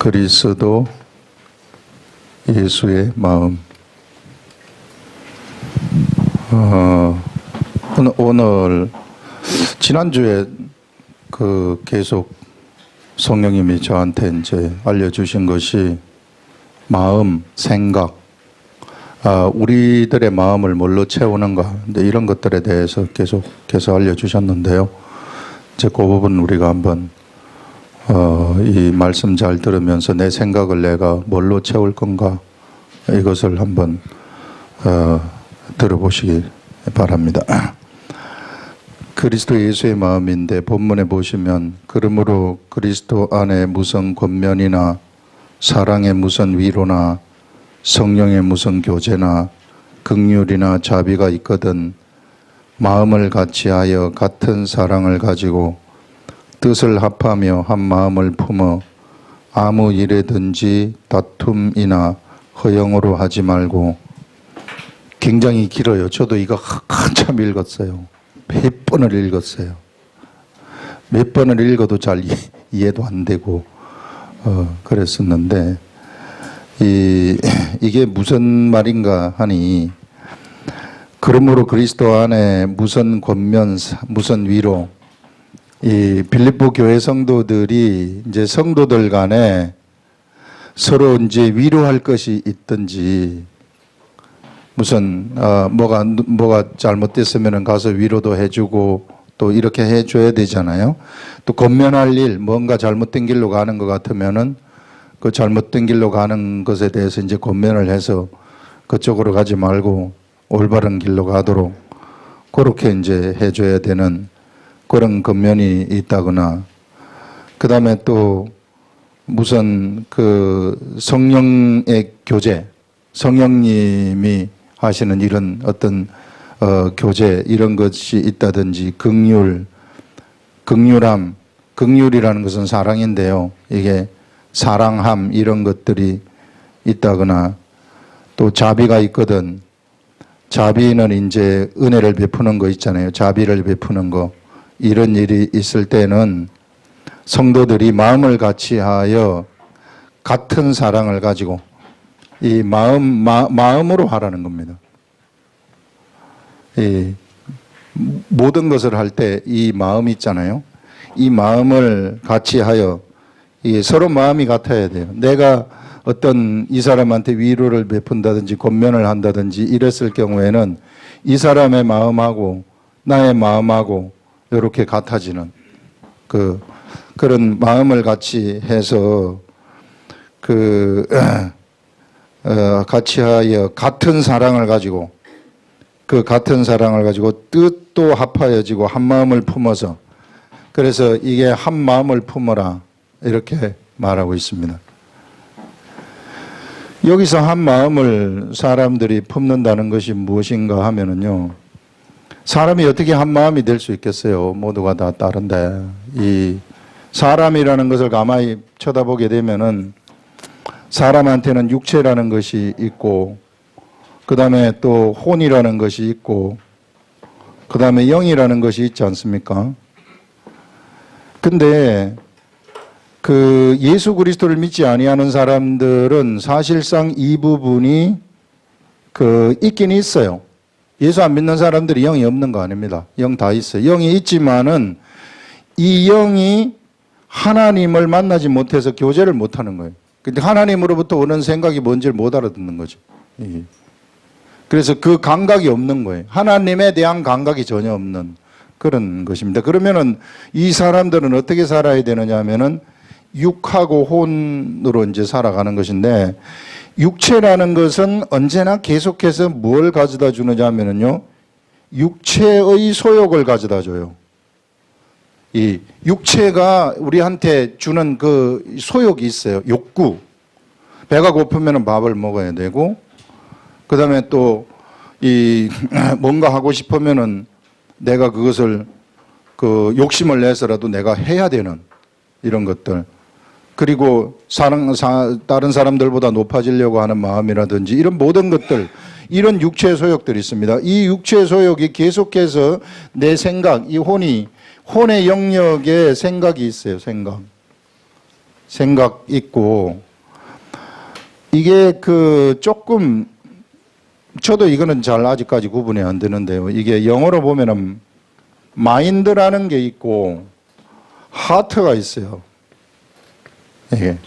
그리스도 예수의 마음. 오늘 지난주에 계속 성령님이 저한테 이제 알려주신 것이 마음, 생각, 우리들의 마음을 뭘로 채우는가, 이런 것들에 대해서 계속해서 알려주셨는데요. 이제 그 부분 우리가 한번 이 말씀 잘 들으면서 내 생각을 내가 뭘로 채울 건가, 이것을 한번 들어보시기 바랍니다. 그리스도 예수의 마음인데 본문에 보시면 그러므로 그리스도 안에 무슨 권면이나 사랑의 무슨 위로나 성령의 무슨 교제나 긍휼이나 자비가 있거든 마음을 같이하여 같은 사랑을 가지고 뜻을 합하며 한 마음을 품어 아무 일에든지 다툼이나 허영으로 하지 말고. 굉장히 길어요. 저도 이거 한참 읽었어요. 몇 번을 읽었어요. 몇 번을 읽어도 잘 이해도 안 되고 그랬었는데 이게 무슨 말인가 하니, 그러므로 그리스도 안에 무슨 권면 무슨 위로, 이 빌립보 교회 성도들이 이제 성도들 간에 서로 이제 위로할 것이 있든지, 무슨 뭐가 잘못됐으면 가서 위로도 해주고 또 이렇게 해줘야 되잖아요. 또 권면할 일, 뭔가 잘못된 길로 가는 것 같으면은 그 잘못된 길로 가는 것에 대해서 이제 권면을 해서 그쪽으로 가지 말고 올바른 길로 가도록 그렇게 이제 해줘야 되는 그런 권면이 있다거나, 그 다음에 또 무슨 성령의 교제, 성령님이 하시는 이런 어떤 교제, 이런 것이 있다든지, 긍휼함, 긍휼이라는 것은 사랑인데요. 이게 사랑함, 이런 것들이 있다거나, 또 자비가 있거든. 자비는 이제 은혜를 베푸는 거 있잖아요. 자비를 베푸는 거. 이런 일이 있을 때는 성도들이 마음을 같이하여 같은 사랑을 가지고 이 마음으로 하라는 겁니다. 이 모든 것을 할 때 이 마음이 있잖아요. 이 마음을 같이 하여, 서로 마음이 같아야 돼요. 내가 어떤 이 사람한테 위로를 베푼다든지 권면을 한다든지 이랬을 경우에는 이 사람의 마음하고 나의 마음하고 이렇게 같아지는 그런 마음을 같이 해서 같이 하여 같은 사랑을 가지고, 같은 사랑을 가지고 뜻도 합하여지고 한 마음을 품어서, 그래서 이게 한 마음을 품어라 이렇게 말하고 있습니다. 여기서 한 마음을 사람들이 품는다는 것이 무엇인가 하면은요, 사람이 어떻게 한 마음이 될 수 있겠어요? 모두가 다 다른데, 이 사람이라는 것을 가만히 쳐다보게 되면은 사람한테는 육체라는 것이 있고, 그 다음에 또 혼이라는 것이 있고, 그 다음에 영이라는 것이 있지 않습니까? 근데 예수 그리스도를 믿지 아니하는 사람들은 사실상 이 부분이 있긴 있어요. 예수 안 믿는 사람들이 영이 없는 거 아닙니다. 영 다 있어요. 영이 있지만은 이 영이 하나님을 만나지 못해서 교제를 못 하는 거예요. 근데 하나님으로부터 오는 생각이 뭔지를 못 알아듣는 거죠. 그래서 그 감각이 없는 거예요. 하나님에 대한 감각이 전혀 없는 그런 것입니다. 그러면은 이 사람들은 어떻게 살아야 되느냐 하면은 육하고 혼으로 이제 살아가는 것인데, 육체라는 것은 언제나 계속해서 뭘 가져다 주느냐 하면은요, 육체의 소욕을 가져다 줘요. 이 육체가 우리한테 주는 소욕이 있어요. 욕구. 배가 고프면 밥을 먹어야 되고, 그 다음에 또 뭔가 하고 싶으면은 내가 그것을 욕심을 내서라도 내가 해야 되는 이런 것들. 그리고 다른 사람들보다 높아지려고 하는 마음이라든지 이런 모든 것들, 이런 육체의 소욕들이 있습니다. 이 육체의 소욕이 계속해서 내 생각, 이 혼의 영역에 생각이 있어요. 생각 있고, 이게 조금, 저도 이거는 잘 아직까지 구분이 안 되는데요. 이게 영어로 보면은 마인드라는 게 있고 하트가 있어요. 이게.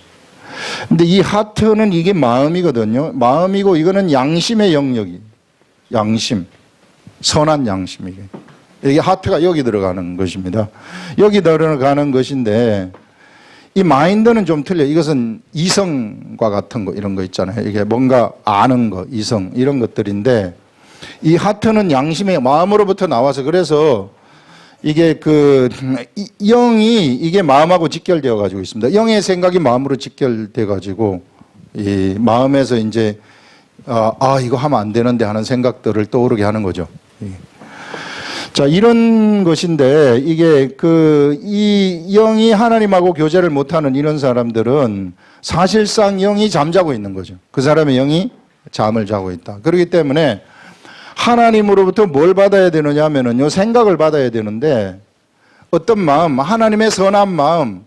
근데 이 하트는 이게 마음이거든요. 마음이고 이거는 양심의 영역이. 양심. 선한 양심 이게. 이게 하트가 여기 들어가는 것입니다. 여기 들어가는 것인데 이 마인드는 좀 틀려. 이것은 이성과 같은 거 이런 거 있잖아요. 이게 뭔가 아는 거, 이성 이런 것들인데 이 하트는 양심의 마음으로부터 나와서 그래서 이게 영이 이게 마음하고 직결되어 가지고 있습니다. 영의 생각이 마음으로 직결돼 가지고 이 마음에서 이제 이거 하면 안 되는데 하는 생각들을 떠오르게 하는 거죠. 자, 이런 것인데 이게 이 영이 하나님하고 교제를 못하는 이런 사람들은 사실상 영이 잠자고 있는 거죠. 그 사람의 영이 잠을 자고 있다. 그렇기 때문에 하나님으로부터 뭘 받아야 되느냐 하면은요, 생각을 받아야 되는데 어떤 마음, 하나님의 선한 마음,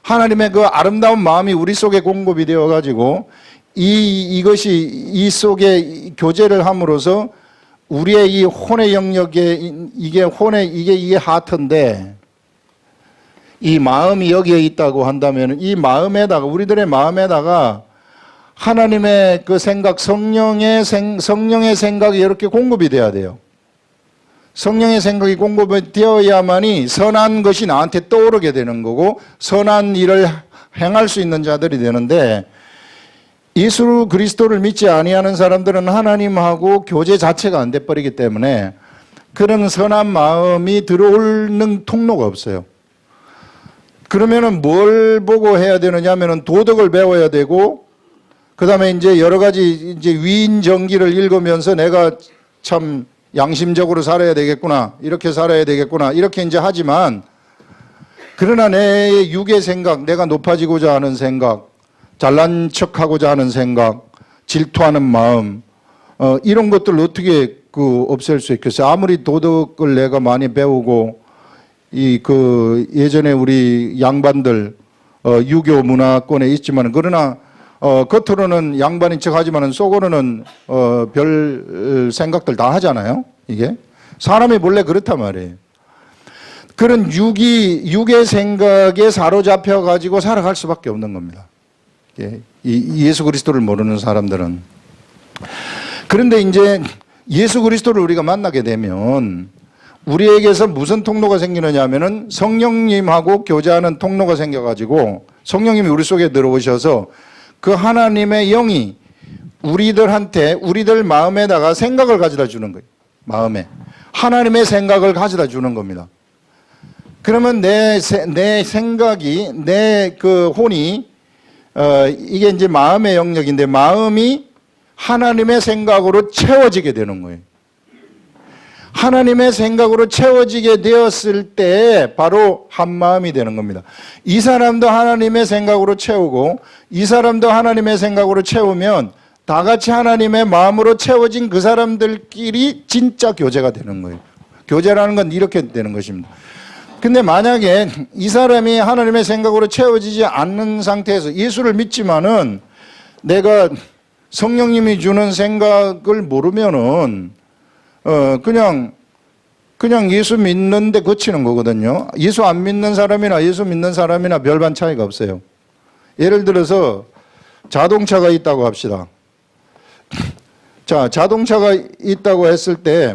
하나님의 그 아름다운 마음이 우리 속에 공급이 되어 가지고 이것이 이 속에 교제를 함으로써 우리의 이 혼의 영역에 이게 하트인데 이 마음이 여기에 있다고 한다면 이 마음에다가 우리들의 마음에다가 하나님의 그 생각 성령의 생각이 이렇게 공급이 돼야 돼요. 성령의 생각이 공급이 되어야만이 선한 것이 나한테 떠오르게 되는 거고 선한 일을 행할 수 있는 자들이 되는데 예수 그리스도를 믿지 아니하는 사람들은 하나님하고 교제 자체가 안 돼 버리기 때문에 그런 선한 마음이 들어오는 통로가 없어요. 그러면은 뭘 보고 해야 되느냐 하면은 도덕을 배워야 되고 그다음에 이제 여러 가지 이제 위인 정기를 읽으면서 내가 참 양심적으로 살아야 되겠구나. 이렇게 살아야 되겠구나. 이렇게 이제 하지만 그러나 내 육의 생각, 내가 높아지고자 하는 생각, 잘난 척하고자 하는 생각, 질투하는 마음, 이런 것들을 어떻게 없앨 수 있겠어요? 아무리 도덕을 내가 많이 배우고, 예전에 우리 양반들, 유교 문화권에 있지만, 그러나, 겉으로는 양반인 척 하지만 속으로는, 별 생각들 다 하잖아요? 이게. 사람이 원래 그렇단 말이에요. 그런 육의 생각에 사로잡혀 가지고 살아갈 수밖에 없는 겁니다. 예수 그리스도를 모르는 사람들은. 그런데 이제 예수 그리스도를 우리가 만나게 되면 우리에게서 무슨 통로가 생기느냐 하면은 성령님하고 교제하는 통로가 생겨가지고 성령님이 우리 속에 들어오셔서 그 하나님의 영이 우리들 마음에다가 생각을 가져다 주는 거예요. 마음에. 하나님의 생각을 가져다 주는 겁니다. 그러면 내 생각이, 내 혼이 이게 이제 마음의 영역인데 마음이 하나님의 생각으로 채워지게 되는 거예요. 하나님의 생각으로 채워지게 되었을 때 바로 한 마음이 되는 겁니다. 이 사람도 하나님의 생각으로 채우고 이 사람도 하나님의 생각으로 채우면 다 같이 하나님의 마음으로 채워진 그 사람들끼리 진짜 교제가 되는 거예요. 교제라는 건 이렇게 되는 것입니다. 근데 만약에 이 사람이 하나님의 생각으로 채워지지 않는 상태에서 예수를 믿지만은 내가 성령님이 주는 생각을 모르면은 그냥 예수 믿는데 그치는 거거든요. 예수 안 믿는 사람이나 예수 믿는 사람이나 별반 차이가 없어요. 예를 들어서 자동차가 있다고 합시다. 자, 자동차가 있다고 했을 때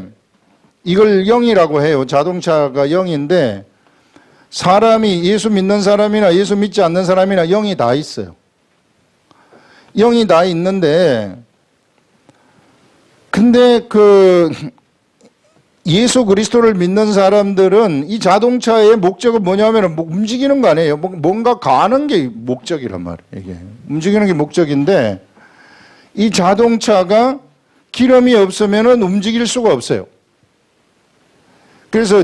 이걸 0이라고 해요. 자동차가 0인데 사람이 예수 믿는 사람이나 예수 믿지 않는 사람이나 0이 다 있어요. 0이 다 있는데 근데 예수 그리스도를 믿는 사람들은 이 자동차의 목적은 뭐냐면 움직이는 거 아니에요. 뭔가 가는 게 목적이란 말이에요. 이게 움직이는 게 목적인데 이 자동차가 기름이 없으면 움직일 수가 없어요. 그래서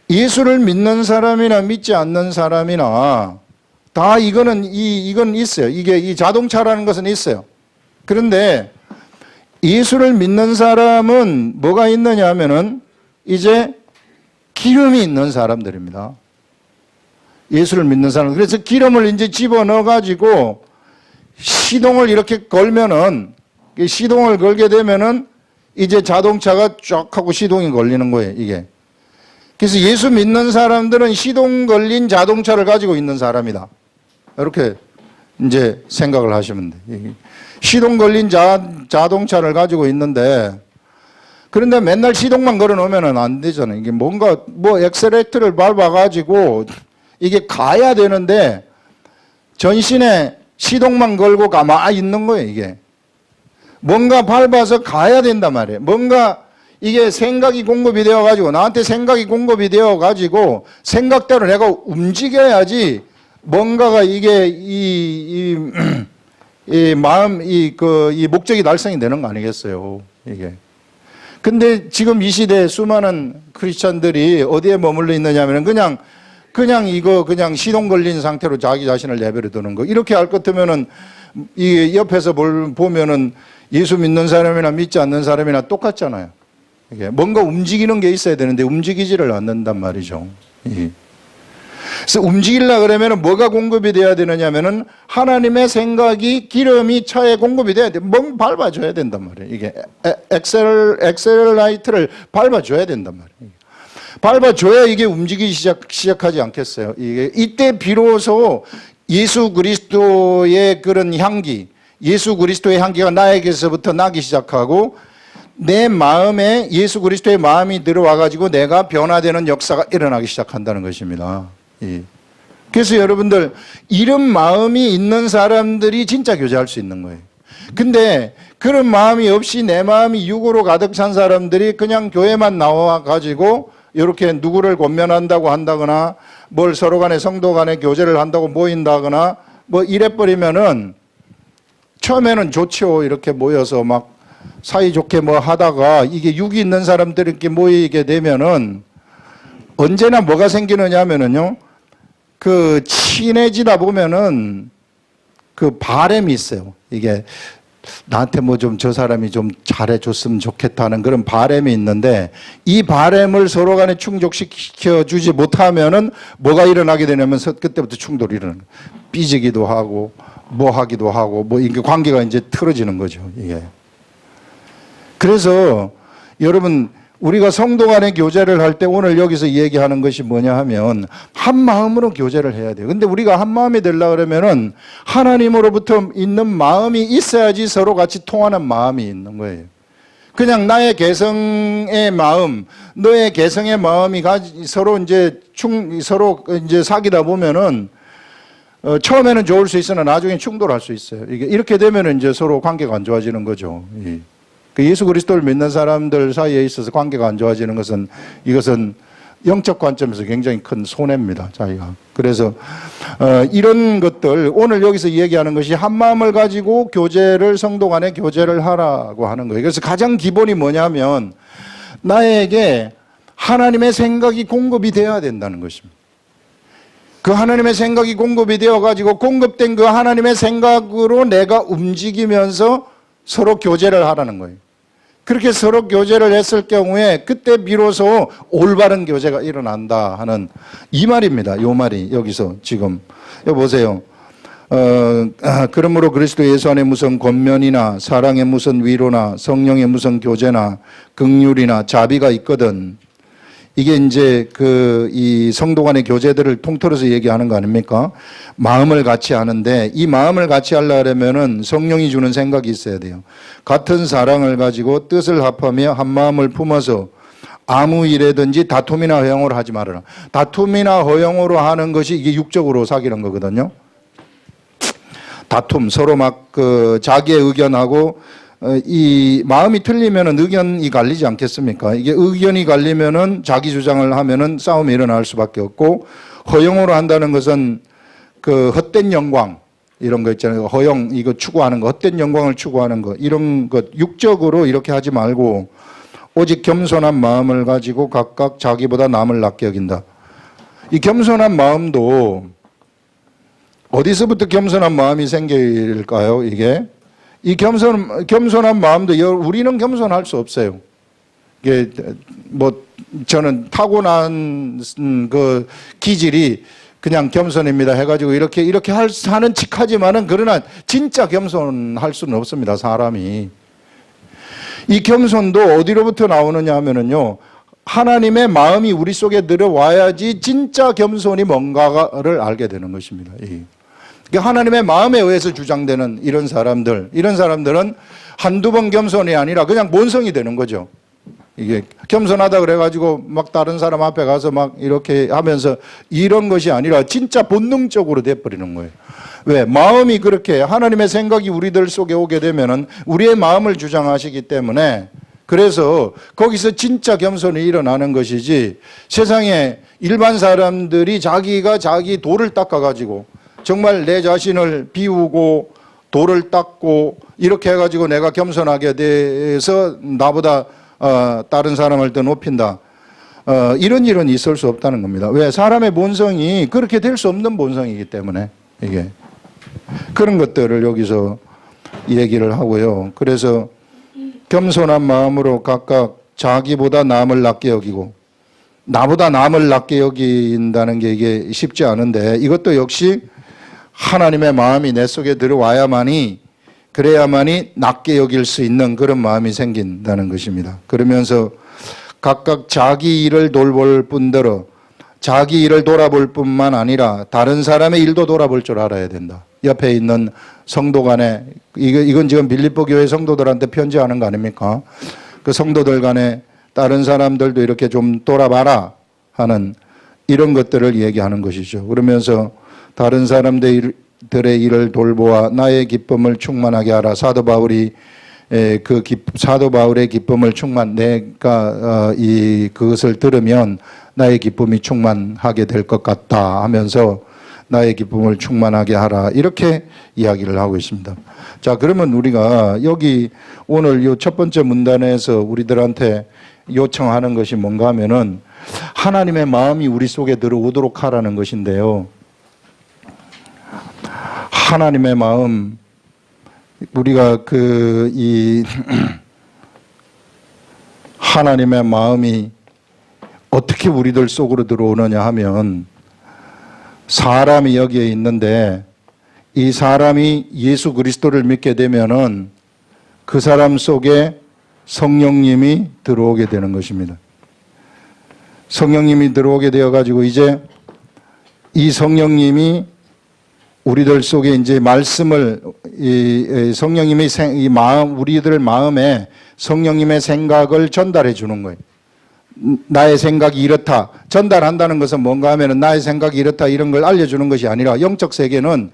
예수를 믿는 사람이나 믿지 않는 사람이나 다 이건 있어요. 이 자동차라는 것은 있어요. 그런데 예수를 믿는 사람은 뭐가 있느냐 하면은 이제 기름이 있는 사람들입니다. 예수를 믿는 사람. 그래서 기름을 이제 집어넣어 가지고 시동을 이렇게 걸면은, 시동을 걸게 되면은 이제 자동차가 쫙 하고 시동이 걸리는 거예요, 이게. 그래서 예수 믿는 사람들은 시동 걸린 자동차를 가지고 있는 사람이다. 이렇게 이제 생각을 하시면 돼요. 시동 걸린 자동차를 가지고 있는데, 그런데 맨날 시동만 걸어 놓으면 안 되잖아요. 이게 뭔가 뭐 엑셀레이터를 밟아 가지고 이게 가야 되는데 전신에 시동만 걸고 가만히 있는 거예요, 이게. 뭔가 밟아서 가야 된단 말이에요. 뭔가 이게 생각이 공급이 되어 가지고, 나한테 생각이 공급이 되어 가지고 생각대로 내가 움직여야지 뭔가가 이게 이 마음 이 목적이 달성이 되는 거 아니겠어요, 이게. 근데 지금 이 시대에 수많은 크리스찬들이 어디에 머물러 있느냐면 그냥 시동 걸린 상태로 자기 자신을 내버려 두는 거. 이렇게 할 것 같으면은 이 옆에서 보면은 예수 믿는 사람이나 믿지 않는 사람이나 똑같잖아요. 이게 뭔가 움직이는 게 있어야 되는데 움직이지를 않는단 말이죠. 그래서 움직이려 그러면은 뭐가 공급이 돼야 되느냐면은 하나님의 생각이 기름이 차에 공급이 돼야 돼. 뭔 밟아줘야 된단 말이에요. 이게 엑셀라이트를 밟아줘야 된단 말이에요. 밟아줘야 이게 움직이기 시작하지 않겠어요. 이게 이때 비로소 예수 그리스도의 그런 향기, 예수 그리스도의 향기가 나에게서부터 나기 시작하고 내 마음에 예수 그리스도의 마음이 들어와 가지고 내가 변화되는 역사가 일어나기 시작한다는 것입니다. 그래서 여러분들 이런 마음이 있는 사람들이 진짜 교제할 수 있는 거예요. 근데 그런 마음이 없이 내 마음이 육으로 가득 찬 사람들이 그냥 교회만 나와 가지고 이렇게 누구를 권면한다고 한다거나 뭘 서로 간에 성도 간에 교제를 한다고 모인다거나 뭐 이래버리면은 처음에는 좋죠. 이렇게 모여서 막 사이좋게 뭐 하다가 이게 육이 있는 사람들이 이렇게 모이게 되면은 언제나 뭐가 생기느냐 하면은요. 그 친해지다 보면은 그 바람이 있어요. 이게 나한테 뭐 좀 저 사람이 좀 잘해줬으면 좋겠다는 그런 바람이 있는데 이 바람을 서로 간에 충족시켜 주지 못하면은 뭐가 일어나게 되냐면 그때부터 충돌이 일어나는 거예요. 삐지기도 하고 뭐 하기도 하고 뭐 이게 관계가 이제 틀어지는 거죠. 이게. 그래서 여러분 우리가 성도 간의 교제를 할 때 오늘 여기서 얘기하는 것이 뭐냐 하면 한 마음으로 교제를 해야 돼요. 근데 우리가 한 마음이 되려고 그러면은 하나님으로부터 있는 마음이 있어야지 서로 같이 통하는 마음이 있는 거예요. 그냥 나의 개성의 마음, 너의 개성의 마음이 서로 이제 사귀다 보면은 처음에는 좋을 수 있으나 나중에 충돌할 수 있어요. 이렇게 되면은 이제 서로 관계가 안 좋아지는 거죠. 예수 그리스도를 믿는 사람들 사이에 있어서 관계가 안 좋아지는 것은 이것은 영적 관점에서 굉장히 큰 손해입니다. 자기가. 그래서 이런 것들 오늘 여기서 얘기하는 것이 한 마음을 가지고 교제를 성도 간에 교제를 하라고 하는 거예요. 그래서 가장 기본이 뭐냐면 나에게 하나님의 생각이 공급이 되어야 된다는 것입니다. 그 하나님의 생각이 공급이 되어 가지고 공급된 그 하나님의 생각으로 내가 움직이면서 서로 교제를 하라는 거예요. 그렇게 서로 교제를 했을 경우에 그때 비로소 올바른 교제가 일어난다 하는 이 말입니다. 이 말이 여기서 지금 여기 보세요. 그러므로 그리스도 예수 안에 무슨 권면이나 사랑의 무슨 위로나 성령의 무슨 교제나 긍휼이나 자비가 있거든. 이게 이제 이 성도 간의 교제들을 통틀어서 얘기하는 거 아닙니까? 마음을 같이 하는데 이 마음을 같이 하려면은 성령이 주는 생각이 있어야 돼요. 같은 사랑을 가지고 뜻을 합하며 한 마음을 품어서 아무 일에든지 다툼이나 허용으로 하지 말아라. 다툼이나 허용으로 하는 것이 이게 육적으로 사귀는 거거든요. 다툼, 서로 막 자기의 의견하고 이 마음이 틀리면은 의견이 갈리지 않겠습니까? 이게 의견이 갈리면은 자기 주장을 하면은 싸움이 일어날 수밖에 없고 허용으로 한다는 것은 그 헛된 영광 이런 거 있잖아요. 허용 이거 추구하는 거, 헛된 영광을 추구하는 거 이런 것 육적으로 이렇게 하지 말고 오직 겸손한 마음을 가지고 각각 자기보다 남을 낮게 여긴다. 이 겸손한 마음도 어디서부터 겸손한 마음이 생길까요? 이 겸손한 마음도 우리는 겸손할 수 없어요. 이게 뭐 저는 타고난 그 기질이 그냥 겸손입니다 해가지고 이렇게 하는 척하지만은 그러나 진짜 겸손할 수는 없습니다. 사람이. 이 겸손도 어디로부터 나오느냐 하면은요, 하나님의 마음이 우리 속에 들어와야지 진짜 겸손이 뭔가를 알게 되는 것입니다. 그러니까 하나님의 마음에 의해서 주장되는 이런 사람들은 한두 번 겸손이 아니라 그냥 본성이 되는 거죠. 이게 겸손하다 그래가지고 막 다른 사람 앞에 가서 막 이렇게 하면서 이런 것이 아니라 진짜 본능적으로 돼버리는 거예요. 왜? 마음이 그렇게 하나님의 생각이 우리들 속에 오게 되면은 우리의 마음을 주장하시기 때문에, 그래서 거기서 진짜 겸손이 일어나는 것이지, 세상에 일반 사람들이 자기가 자기 돌을 닦아가지고 정말 내 자신을 비우고 돌을 닦고 이렇게 해가지고 내가 겸손하게 돼서 나보다 다른 사람을 더 높인다. 이런 일은 있을 수 없다는 겁니다. 왜? 사람의 본성이 그렇게 될 수 없는 본성이기 때문에 이게 그런 것들을 여기서 얘기를 하고요. 그래서 겸손한 마음으로 각각 자기보다 남을 낮게 여기고, 나보다 남을 낮게 여긴다는 게 이게 쉽지 않은데, 이것도 역시 하나님의 마음이 내 속에 들어와야만이, 그래야만이 낮게 여길 수 있는 그런 마음이 생긴다는 것입니다. 그러면서 각각 자기 일을 돌볼 뿐더러 자기 일을 돌아볼 뿐만 아니라 다른 사람의 일도 돌아볼 줄 알아야 된다. 옆에 있는 성도 간에, 이건 지금 빌립보 교회 성도들한테 편지하는 거 아닙니까? 그 성도들 간에 다른 사람들도 이렇게 좀 돌아봐라 하는 이런 것들을 얘기하는 것이죠. 그러면서 다른 사람들의 일을 돌보아 나의 기쁨을 충만하게 하라. 사도 바울의 기쁨을 내가 그것을 들으면 나의 기쁨이 충만하게 될 것 같다 하면서 나의 기쁨을 충만하게 하라, 이렇게 이야기를 하고 있습니다. 자, 그러면 우리가 여기 오늘 이 첫 번째 문단에서 우리들한테 요청하는 것이 뭔가 하면은 하나님의 마음이 우리 속에 들어오도록 하라는 것인데요. 하나님의 마음, 우리가 하나님의 마음이 어떻게 우리들 속으로 들어오느냐 하면, 사람이 여기에 있는데 이 사람이 예수 그리스도를 믿게 되면은 그 사람 속에 성령님이 들어오게 되는 것입니다. 성령님이 들어오게 되어 가지고 이제 이 성령님이 우리들 속에 이제 말씀을, 성령님이 우리들 마음에 성령님의 생각을 전달해 주는 거예요. 나의 생각이 이렇다. 전달한다는 것은 뭔가 하면은 나의 생각이 이렇다 이런 걸 알려주는 것이 아니라, 영적 세계는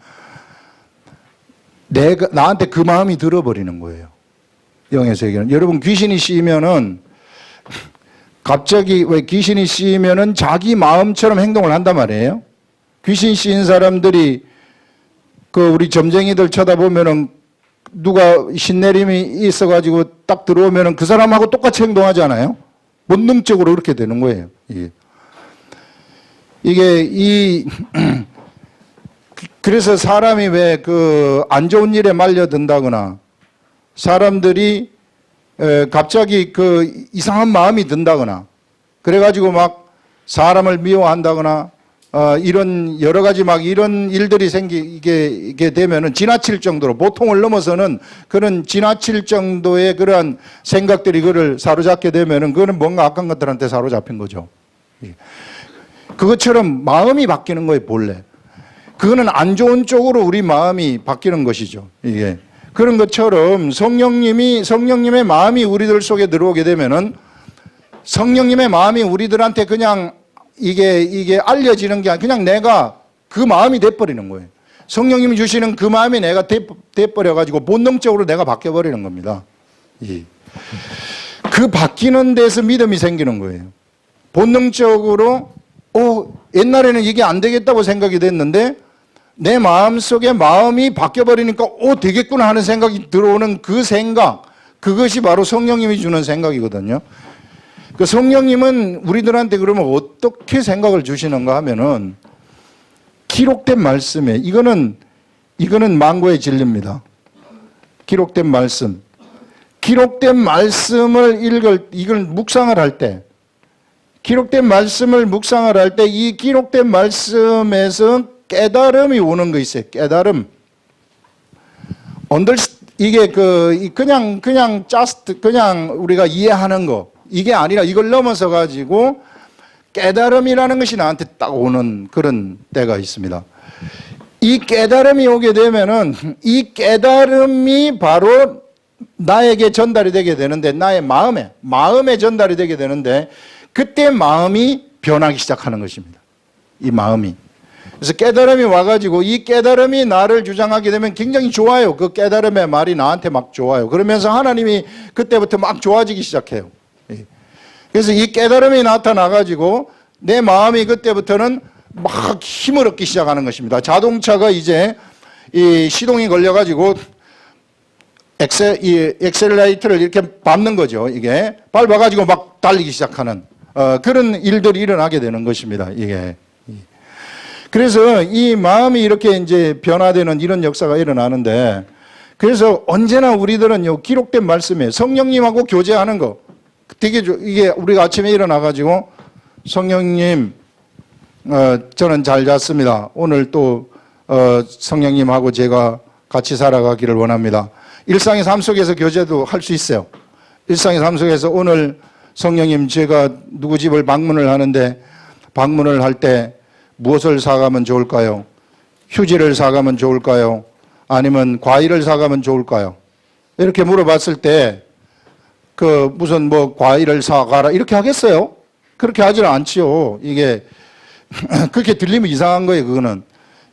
나한테 그 마음이 들어버리는 거예요. 영의 세계는. 여러분, 귀신이 씌이면은 갑자기, 왜 귀신이 씌이면은 자기 마음처럼 행동을 한단 말이에요. 귀신 씌인 사람들이 우리 점쟁이들 쳐다보면은 누가 신내림이 있어가지고 딱 들어오면은 그 사람하고 똑같이 행동하잖아요. 본능적으로 그렇게 되는 거예요. 이게 그래서 사람이 왜 안 좋은 일에 말려든다거나, 사람들이 갑자기 이상한 마음이 든다거나, 그래가지고 막 사람을 미워한다거나, 이런 여러 가지 막 이런 일들이 생기게 되면은 지나칠 정도로, 보통을 넘어서는 그런 지나칠 정도의 그러한 생각들이 그를 사로잡게 되면은 그거는 뭔가 악한 것들한테 사로잡힌 거죠. 그것처럼 마음이 바뀌는 거예요, 본래. 그거는 안 좋은 쪽으로 우리 마음이 바뀌는 것이죠. 이게. 그런 것처럼 성령님의 마음이 우리들 속에 들어오게 되면은 성령님의 마음이 우리들한테 그냥 이게 알려지는 게 아니라 그냥 내가 그 마음이 돼버리는 거예요. 성령님이 주시는 그 마음이 내가 돼버려가지고 본능적으로 내가 바뀌어버리는 겁니다. 그 바뀌는 데서 믿음이 생기는 거예요. 본능적으로 옛날에는 이게 안 되겠다고 생각이 됐는데 내 마음속에 마음이 바뀌어버리니까 되겠구나 하는 생각이 들어오는 그 생각, 그것이 바로 성령님이 주는 생각이거든요. 그 성령님은 우리들한테 그러면 어떻게 생각을 주시는가 하면은, 기록된 말씀에, 이거는 망고의 진리입니다. 기록된 말씀을 이걸 묵상을 할 때, 기록된 말씀을 묵상을 할 때 이 기록된 말씀에서 깨달음이 오는 거 있어요. 깨달음. 이게 그냥 우리가 이해하는 거. 이게 아니라 이걸 넘어서 가지고 깨달음이라는 것이 나한테 딱 오는 그런 때가 있습니다. 이 깨달음이 오게 되면은 이 깨달음이 바로 나에게 전달이 되게 되는데, 나의 마음에 전달이 되게 되는데, 그때 마음이 변하기 시작하는 것입니다. 이 마음이. 그래서 깨달음이 와가지고 이 깨달음이 나를 주장하게 되면 굉장히 좋아요. 그 깨달음의 말이 나한테 막 좋아요. 그러면서 하나님이 그때부터 막 좋아지기 시작해요. 그래서 이 깨달음이 나타나가지고 내 마음이 그때부터는 막 힘을 얻기 시작하는 것입니다. 자동차가 이제 이 시동이 걸려가지고 엑셀레이터를 이렇게 밟는 거죠. 이게 밟아가지고 막 달리기 시작하는 그런 일들이 일어나게 되는 것입니다. 이게. 그래서 이 마음이 이렇게 이제 변화되는 이런 역사가 일어나는데, 그래서 언제나 우리들은 요 기록된 말씀에 성령님하고 교제하는 거 되게 이게 우리가 아침에 일어나가지고 성령님, 저는 잘 잤습니다. 오늘 또 성령님하고 제가 같이 살아가기를 원합니다. 일상의 삶 속에서 교제도 할 수 있어요. 일상의 삶 속에서 오늘 성령님, 제가 누구 집을 방문을 하는데 방문을 할 때 무엇을 사가면 좋을까요? 휴지를 사가면 좋을까요? 아니면 과일을 사가면 좋을까요? 이렇게 물어봤을 때 무슨 과일을 사가라 이렇게 하겠어요? 그렇게 하지는 않지요. 이게 그렇게 들리면 이상한 거예요. 그거는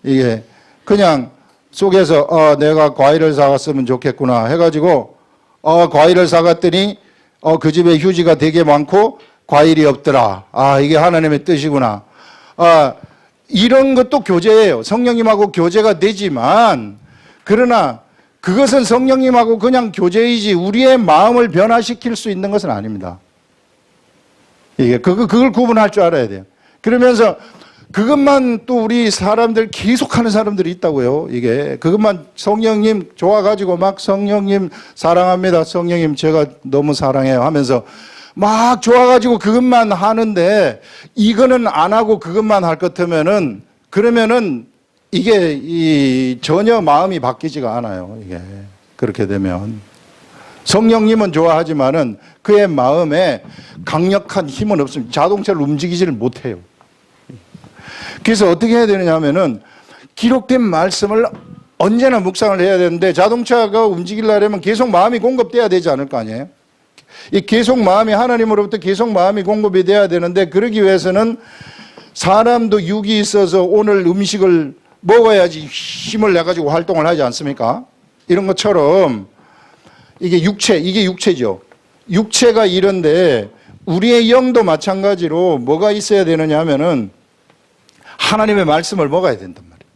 이게 그냥 속에서 내가 과일을 사갔으면 좋겠구나 해가지고 과일을 사갔더니 그 집에 휴지가 되게 많고 과일이 없더라. 이게 하나님의 뜻이구나. 이런 것도 교제예요. 성령님하고 교제가 되지만, 그러나 그것은 성령님하고 그냥 교제이지 우리의 마음을 변화시킬 수 있는 것은 아닙니다. 이게 그걸 구분할 줄 알아야 돼요. 그러면서 그것만 또 우리 사람들 계속하는 사람들이 있다고요. 이게 그것만 성령님 좋아가지고 막 성령님 사랑합니다. 성령님 제가 너무 사랑해요 하면서 막 좋아가지고 그것만 하는데, 이거는 안 하고 그것만 할 것 같으면은, 그러면은 이게 전혀 마음이 바뀌지가 않아요. 이게 그렇게 되면 성령님은 좋아하지만은 그의 마음에 강력한 힘은 없습니다. 자동차를 움직이지를 못해요. 그래서 어떻게 해야 되느냐 하면은 기록된 말씀을 언제나 묵상을 해야 되는데, 자동차가 움직이려면 계속 마음이 공급돼야 되지 않을 거 아니에요? 이 계속 마음이 하나님으로부터 계속 마음이 공급이 돼야 되는데, 그러기 위해서는 사람도 육이 있어서 오늘 음식을 먹어야지 힘을 내가지고 활동을 하지 않습니까? 이런 것처럼 이게 육체죠. 육체가 이런데 우리의 영도 마찬가지로 뭐가 있어야 되느냐 하면은 하나님의 말씀을 먹어야 된단 말이에요.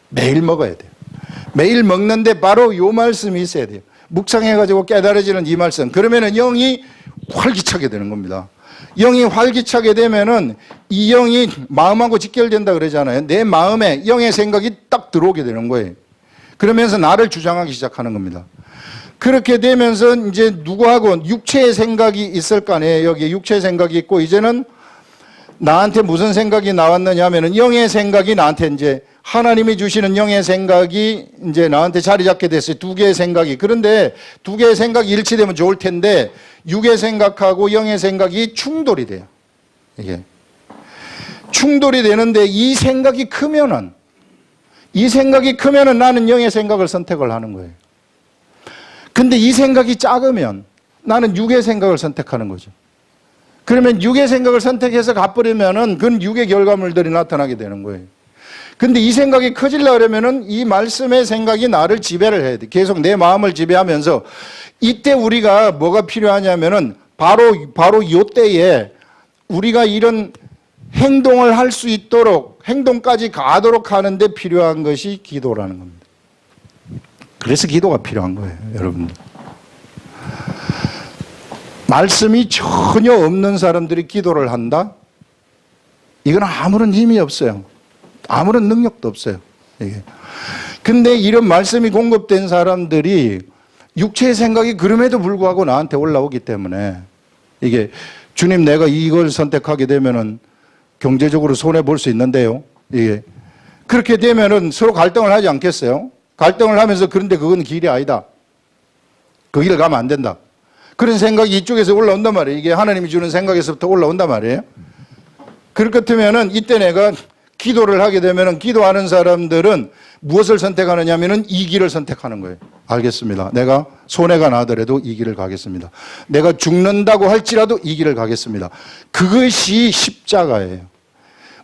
매일 먹어야 돼요. 매일 먹는데 바로 요 말씀이 있어야 돼요. 묵상해가지고 깨달아지는 이 말씀. 그러면은 영이 활기차게 되는 겁니다. 영이 활기차게 되면은 이 영이 마음하고 직결된다 그러잖아요. 내 마음에 영의 생각이 딱 들어오게 되는 거예요. 그러면서 나를 주장하기 시작하는 겁니다. 그렇게 되면서 이제 누구하고 육체의 생각이 있을 거 아니에요. 여기 육체의 생각이 있고, 이제는 나한테 무슨 생각이 나왔느냐 하면은 영의 생각이 나한테 이제 하나님이 주시는 영의 생각이 이제 나한테 자리 잡게 됐어요. 두 개의 생각이. 그런데 두 개의 생각이 일치되면 좋을 텐데 육의 생각하고 영의 생각이 충돌이 돼요. 이게 충돌이 되는데 이 생각이 크면은 나는 영의 생각을 선택을 하는 거예요. 근데 이 생각이 작으면 나는 육의 생각을 선택하는 거죠. 그러면 육의 생각을 선택해서 가버리면은 그건 육의 결과물들이 나타나게 되는 거예요. 근데 이 생각이 커지려고 그러면은 이 말씀의 생각이 나를 지배를 해야 돼. 계속 내 마음을 지배하면서, 이때 우리가 뭐가 필요하냐면은 바로 이때에 우리가 이런 행동을 할 수 있도록, 행동까지 가도록 하는데 필요한 것이 기도라는 겁니다. 그래서 기도가 필요한 거예요, 여러분들. 말씀이 전혀 없는 사람들이 기도를 한다? 이건 아무런 힘이 없어요. 아무런 능력도 없어요. 이게. 근데 이런 말씀이 공급된 사람들이 육체의 생각이 그럼에도 불구하고 나한테 올라오기 때문에 이게 주님, 내가 이걸 선택하게 되면은 경제적으로 손해 볼 수 있는데요. 예. 그렇게 되면은 서로 갈등을 하지 않겠어요? 갈등을 하면서 그런데 그건 길이 아니다. 그 길을 가면 안 된다. 그런 생각이 이쪽에서 올라온단 말이에요. 이게 하나님이 주는 생각에서부터 올라온단 말이에요. 그럴 것 같으면은 이때 내가 기도를 하게 되면은 기도하는 사람들은 무엇을 선택하느냐 하면은 이 길을 선택하는 거예요. 알겠습니다. 내가 손해가 나더라도 이 길을 가겠습니다. 내가 죽는다고 할지라도 이 길을 가겠습니다. 그것이 십자가예요.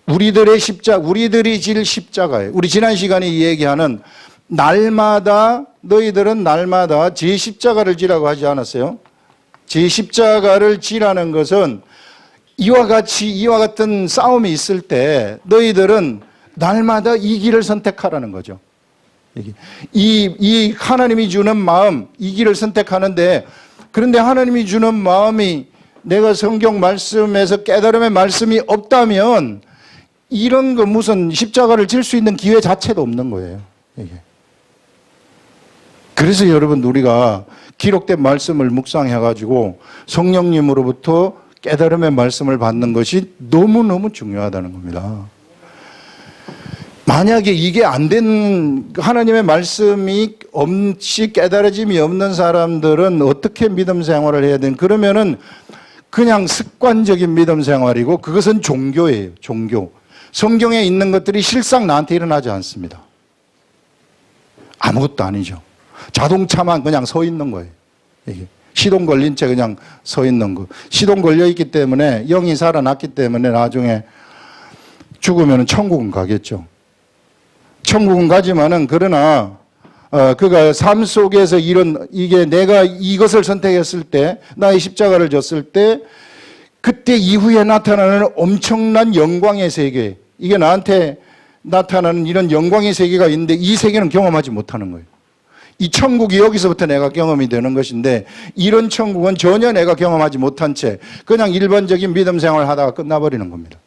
우리들이 질 십자가예요. 우리 지난 시간에 얘기하는 날마다 너희들은 날마다 제 십자가를 지라고 하지 않았어요? 제 십자가를 지라는 것은 이와 같은 싸움이 있을 때 너희들은 날마다 이 길을 선택하라는 거죠. 이 하나님이 주는 마음, 이 길을 선택하는데, 그런데 하나님이 주는 마음이 내가 성경 말씀에서 깨달음의 말씀이 없다면 이런 거 무슨 십자가를 질 수 있는 기회 자체도 없는 거예요. 이게. 그래서 여러분, 우리가 기록된 말씀을 묵상해가지고 성령님으로부터 깨달음의 말씀을 받는 것이 너무너무 중요하다는 겁니다. 만약에 이게 안 된, 하나님의 말씀이 없이 깨달아짐이 없는 사람들은 어떻게 믿음 생활을 해야 되는, 그러면은 그냥 습관적인 믿음 생활이고 그것은 종교예요. 종교. 성경에 있는 것들이 실상 나한테 일어나지 않습니다. 아무것도 아니죠. 자동차만 그냥 서 있는 거예요. 이게. 시동 걸린 채 그냥 서 있는 거. 시동 걸려 있기 때문에, 영이 살아났기 때문에 나중에 죽으면 천국은 가겠죠. 천국은 가지만은, 그러나 그가 삶 속에서 이게 내가 이것을 선택했을 때, 나의 십자가를 졌을 때, 그때 이후에 나타나는 엄청난 영광의 세계, 이게 나한테 나타나는 이런 영광의 세계가 있는데 이 세계는 경험하지 못하는 거예요. 이 천국이 여기서부터 내가 경험이 되는 것인데, 이런 천국은 전혀 내가 경험하지 못한 채 그냥 일반적인 믿음 생활을 하다가 끝나버리는 겁니다.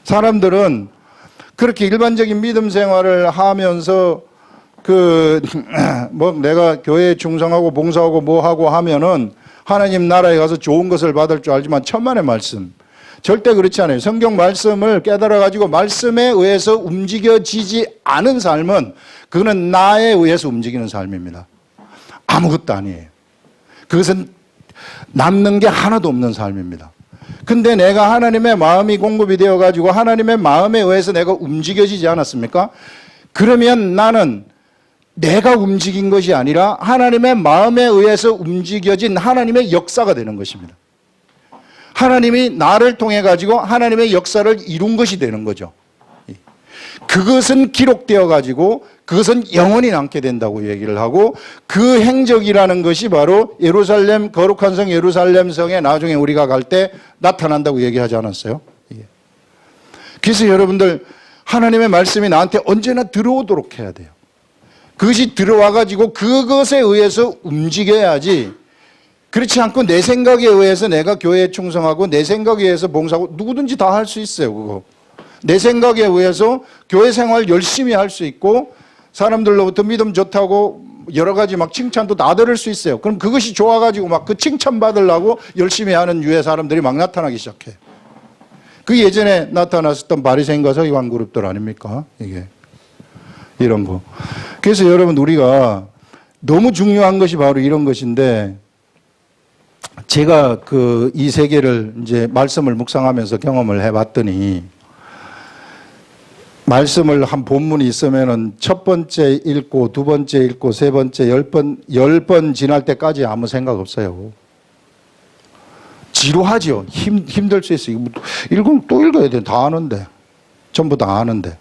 사람들은 그렇게 일반적인 믿음 생활을 하면서 내가 교회에 충성하고 봉사하고 뭐 하고 하면은 하나님 나라에 가서 좋은 것을 받을 줄 알지만 천만의 말씀. 절대 그렇지 않아요. 성경 말씀을 깨달아가지고 말씀에 의해서 움직여지지 않은 삶은 그거는 나에 의해서 움직이는 삶입니다. 아무것도 아니에요. 그것은 남는 게 하나도 없는 삶입니다. 근데 내가 하나님의 마음이 공급이 되어가지고 하나님의 마음에 의해서 내가 움직여지지 않았습니까? 그러면 나는 내가 움직인 것이 아니라 하나님의 마음에 의해서 움직여진 하나님의 역사가 되는 것입니다. 하나님이 나를 통해 가지고 하나님의 역사를 이룬 것이 되는 거죠. 그것은 기록되어 가지고 그것은 영원히 남게 된다고 얘기를 하고, 그 행적이라는 것이 바로 예루살렘, 거룩한 성 예루살렘 성에 나중에 우리가 갈 때 나타난다고 얘기하지 않았어요? 그래서 여러분들, 하나님의 말씀이 나한테 언제나 들어오도록 해야 돼요. 그것이 들어와 가지고 그것에 의해서 움직여야지, 그렇지 않고 내 생각에 의해서 내가 교회에 충성하고 내 생각에 의해서 봉사하고, 누구든지 다 할 수 있어요, 그거. 내 생각에 의해서 교회 생활 열심히 할 수 있고 사람들로부터 믿음 좋다고 여러 가지 막 칭찬도 다 들을 수 있어요. 그럼 그것이 좋아가지고 막 그 칭찬 받으려고 열심히 하는 유의 사람들이 막 나타나기 시작해요. 그 예전에 나타났었던 바리새인과 서기관 그룹들 아닙니까? 이게 이런 거. 그래서 여러분, 우리가 너무 중요한 것이 바로 이런 것인데, 제가 이 세계를 이제 말씀을 묵상하면서 경험을 해봤더니, 말씀을 한 본문이 있으면은 첫 번째 읽고 두 번째 읽고 세 번째 10번 지날 때까지 아무 생각 없어요. 지루하죠. 힘들 수 있어요. 읽으면 또 읽어야 돼. 다 아는데. 전부 다 아는데.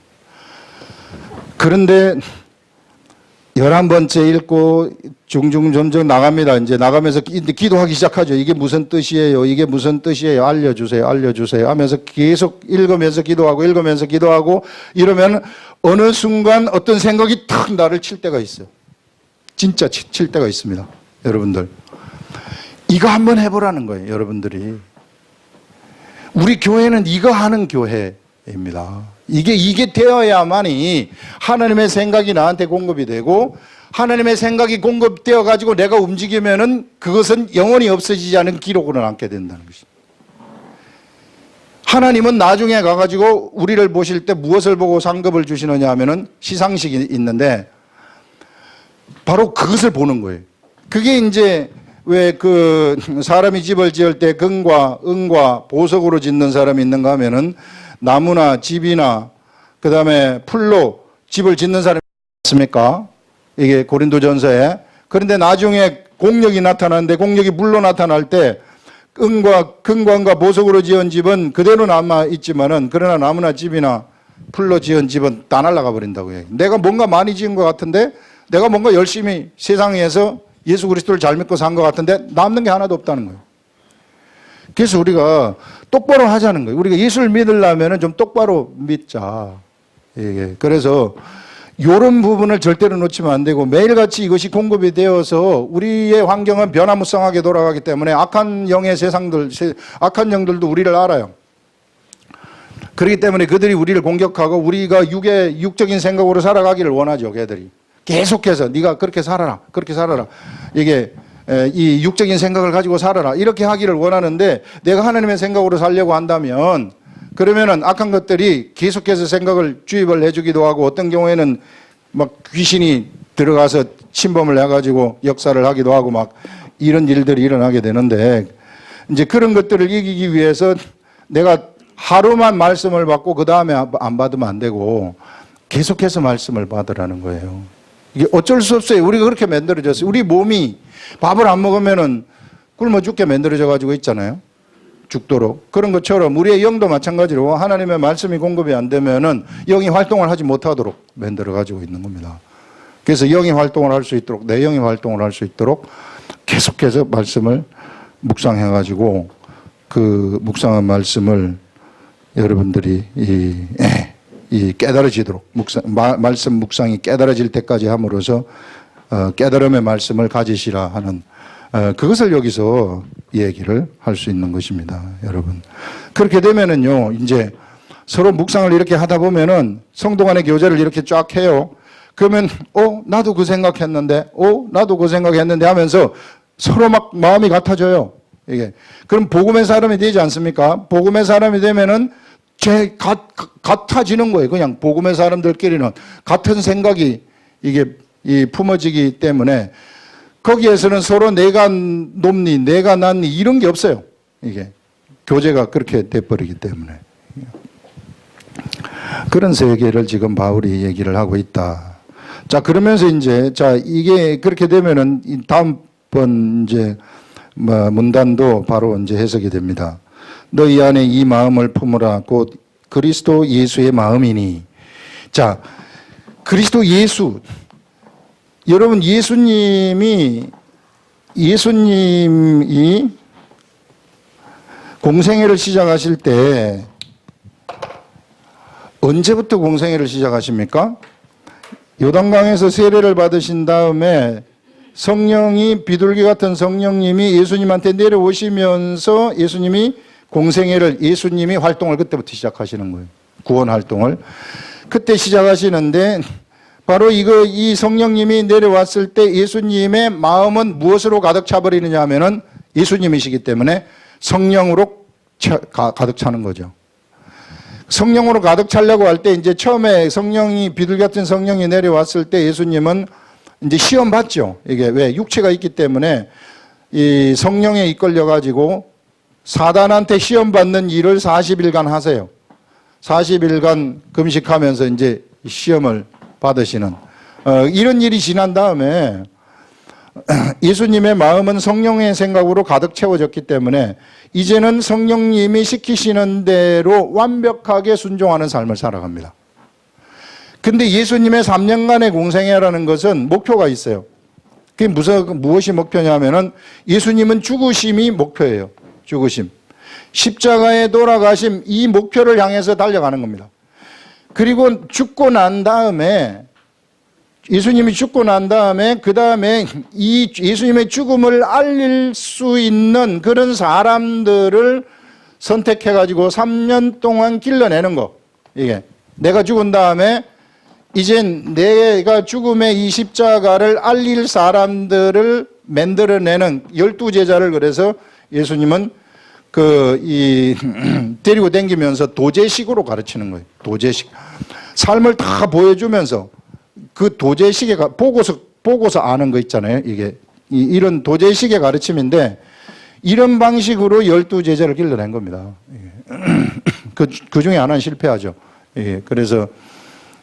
그런데 11번째 읽고 중중 점점 나갑니다. 이제 나가면서 기도하기 시작하죠. 이게 무슨 뜻이에요? 이게 무슨 뜻이에요? 알려주세요. 알려주세요. 하면서 계속 읽으면서 기도하고 이러면 어느 순간 어떤 생각이 탁 나를 칠 때가 있어요. 진짜 칠 때가 있습니다. 여러분들. 이거 한번 해보라는 거예요. 여러분들이. 우리 교회는 이거 하는 교회입니다. 이게 되어야만이 하나님의 생각이 나한테 공급이 되고, 하나님의 생각이 공급되어 가지고 내가 움직이면은 그것은 영원히 없어지지 않은 기록으로 남게 된다는 것입니다. 하나님은 나중에 가가지고 우리를 보실 때 무엇을 보고 상급을 주시느냐 하면은 시상식이 있는데 바로 그것을 보는 거예요. 그게 이제 왜 그 사람이 집을 지을 때 금과 은과 보석으로 짓는 사람이 있는가 하면은 나무나 집이나 그 다음에 풀로 집을 짓는 사람이 있습니까? 이게 고린도전서에. 그런데 나중에 공력이 나타나는데 공력이 물로 나타날 때 금과 보석으로 지은 집은 그대로 남아 있지만은 그러나 나무나 집이나 풀로 지은 집은 다 날아가 버린다고요. 내가 뭔가 많이 지은 것 같은데 내가 뭔가 열심히 세상에서 예수 그리스도를 잘 믿고 산 것 같은데 남는 게 하나도 없다는 거예요. 그래서 우리가 똑바로 하자는 거예요. 우리가 예수를 믿으려면 좀 똑바로 믿자. 예. 그래서 이런 부분을 절대로 놓치면 안 되고 매일같이 이것이 공급이 되어서 우리의 환경은 변화무쌍하게 돌아가기 때문에 악한 영의 세상들, 악한 영들도 우리를 알아요. 그렇기 때문에 그들이 우리를 공격하고 우리가 육적인 생각으로 살아가기를 원하죠. 걔들이. 계속해서 네가 그렇게 살아라. 그렇게 살아라. 이게 이 육적인 생각을 가지고 살아라. 이렇게 하기를 원하는데 내가 하나님의 생각으로 살려고 한다면 그러면은 악한 것들이 계속해서 생각을 주입을 해주기도 하고 어떤 경우에는 막 귀신이 들어가서 침범을 해가지고 역사를 하기도 하고 막 이런 일들이 일어나게 되는데 이제 그런 것들을 이기기 위해서 내가 하루만 말씀을 받고 그 다음에 안 받으면 안 되고 계속해서 말씀을 받으라는 거예요. 이게 어쩔 수 없어요. 우리가 그렇게 만들어졌어요. 우리 몸이 밥을 안 먹으면은 굶어 죽게 만들어져 가지고 있잖아요. 죽도록. 그런 것처럼 우리의 영도 마찬가지로 하나님의 말씀이 공급이 안 되면은 영이 활동을 하지 못하도록 만들어 가지고 있는 겁니다. 그래서 영이 활동을 할 수 있도록, 내 영이 활동을 할 수 있도록 계속해서 말씀을 묵상해 가지고 그 묵상한 말씀을 여러분들이 이 깨달아지도록 말씀 묵상이 깨달아질 때까지 함으로써 깨달음의 말씀을 가지시라 하는 그것을 여기서 얘기를 할 수 있는 것입니다, 여러분. 그렇게 되면은요, 이제 서로 묵상을 이렇게 하다 보면은 성도 간의 교제를 이렇게 쫙 해요. 그러면 나도 그 생각했는데, 나도 그 생각했는데 하면서 서로 막 마음이 같아져요. 이게 그럼 복음의 사람이 되지 않습니까? 복음의 사람이 되면은 같아지는 거예요. 그냥 복음의 사람들끼리는 같은 생각이 이게 품어지기 때문에 거기에서는 서로 내가 높니, 내가 낫니 이런 게 없어요. 이게 교제가 그렇게 돼버리기 때문에 그런 세계를 지금 바울이 얘기를 하고 있다. 자, 그러면서 이제 이게 그렇게 되면은 다음번 이제 문단도 바로 이제 해석이 됩니다. 너희 안에 이 마음을 품으라. 곧 그리스도 예수의 마음이니. 자, 그리스도 예수. 여러분, 예수님이 공생애를 시작하실 때 언제부터 공생애를 시작하십니까? 요단강에서 세례를 받으신 다음에 성령이 비둘기 같은 성령님이 예수님한테 내려오시면서 예수님이 예수님이 활동을 그때부터 시작하시는 거예요. 구원 활동을. 그때 시작하시는데 바로 이 성령님이 내려왔을 때 예수님의 마음은 무엇으로 가득 차버리느냐 하면은 예수님이시기 때문에 성령으로 가득 차는 거죠. 성령으로 가득 차려고 할 때 이제 처음에 비둘기 같은 성령이 내려왔을 때 예수님은 이제 시험 받죠. 이게 왜? 육체가 있기 때문에 이 성령에 이끌려 가지고 사단한테 시험 받는 일을 40일간 하세요. 40일간 금식하면서 이제 시험을 받으시는 이런 일이 지난 다음에 예수님의 마음은 성령의 생각으로 가득 채워졌기 때문에 이제는 성령님이 시키시는 대로 완벽하게 순종하는 삶을 살아갑니다. 근데 예수님의 3년간의 공생애라는 것은 목표가 있어요. 그게 무엇이 목표냐면은 예수님은 죽으심이 목표예요. 죽으심. 십자가에 돌아가심, 이 목표를 향해서 달려가는 겁니다. 그리고 예수님이 죽고 난 다음에 그 다음에 이 예수님의 죽음을 알릴 수 있는 그런 사람들을 선택해가지고 3년 동안 길러내는 거. 이게 내가 죽은 다음에 이제 내가 죽음의 이 십자가를 알릴 사람들을 만들어내는 12제자를 그래서 예수님은 데리고 다니면서 도제식으로 가르치는 거예요. 도제식. 삶을 다 보여주면서 그 도제식에 보고서 아는 거 있잖아요. 이런 도제식의 가르침인데 이런 방식으로 12제자를 길러낸 겁니다. 그 중에 하나는 실패하죠. 그래서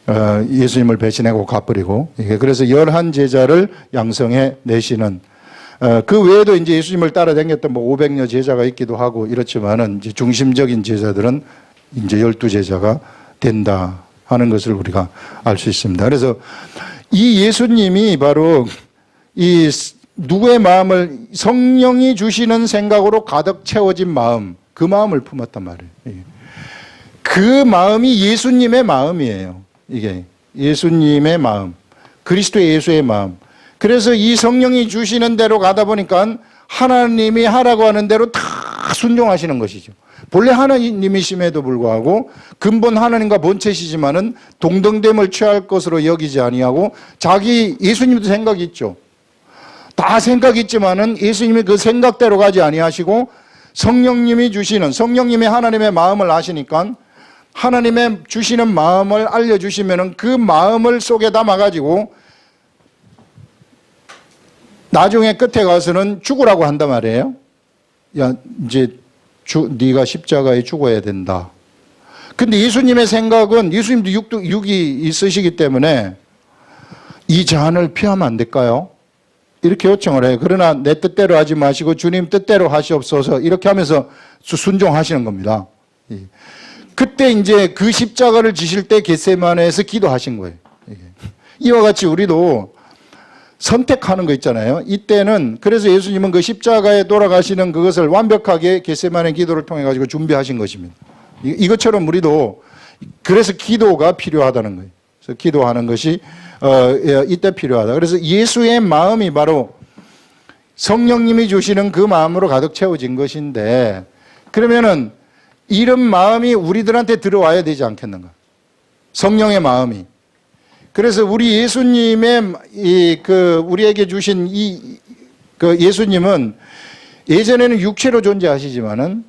예수님을 배신하고 가버리고 그래서 11제자를 양성해 내시는 그 외에도 이제 예수님을 따라다녔던 500여 제자가 있기도 하고 이렇지만은 이제 중심적인 제자들은 이제 12제자가 된다 하는 것을 우리가 알 수 있습니다. 그래서 이 예수님이 바로 이 누구의 마음을 성령이 주시는 생각으로 가득 채워진 마음, 그 마음을 품었단 말이에요. 그 마음이 예수님의 마음이에요. 이게 예수님의 마음, 그리스도 예수의 마음. 그래서 이 성령이 주시는 대로 가다 보니까 하나님이 하라고 하는 대로 다 순종하시는 것이죠. 본래 하나님이심에도 불구하고 근본 하나님과 본체시지만은 동등됨을 취할 것으로 여기지 아니하고 자기 예수님도 생각이 있죠. 다 생각이 있지만은 예수님이 그 생각대로 가지 아니하시고 성령님이 주시는 성령님이 하나님의 마음을 아시니까 하나님의 주시는 마음을 알려주시면은 그 마음을 속에 담아가지고 나중에 끝에 가서는 죽으라고 한단 말이에요. 야, 이제 네가 십자가에 죽어야 된다. 근데 예수님의 생각은 예수님도 육이 있으시기 때문에 이 잔을 피하면 안 될까요? 이렇게 요청을 해요. 그러나 내 뜻대로 하지 마시고 주님 뜻대로 하시옵소서 이렇게 하면서 순종하시는 겁니다. 그때 이제 그 십자가를 지실 때 겟세마네에서 기도하신 거예요. 이와 같이 우리도 선택하는 거 있잖아요. 이때는 그래서 예수님은 그 십자가에 돌아가시는 그것을 완벽하게 겟세마네 기도를 통해 가지고 준비하신 것입니다. 이것처럼 우리도 그래서 기도가 필요하다는 거예요. 그래서 기도하는 것이 이때 필요하다. 그래서 예수의 마음이 바로 성령님이 주시는 그 마음으로 가득 채워진 것인데 그러면은 이런 마음이 우리들한테 들어와야 되지 않겠는가? 성령의 마음이. 그래서 우리 예수님의 우리에게 주신 그 예수님은 예전에는 육체로 존재하시지만은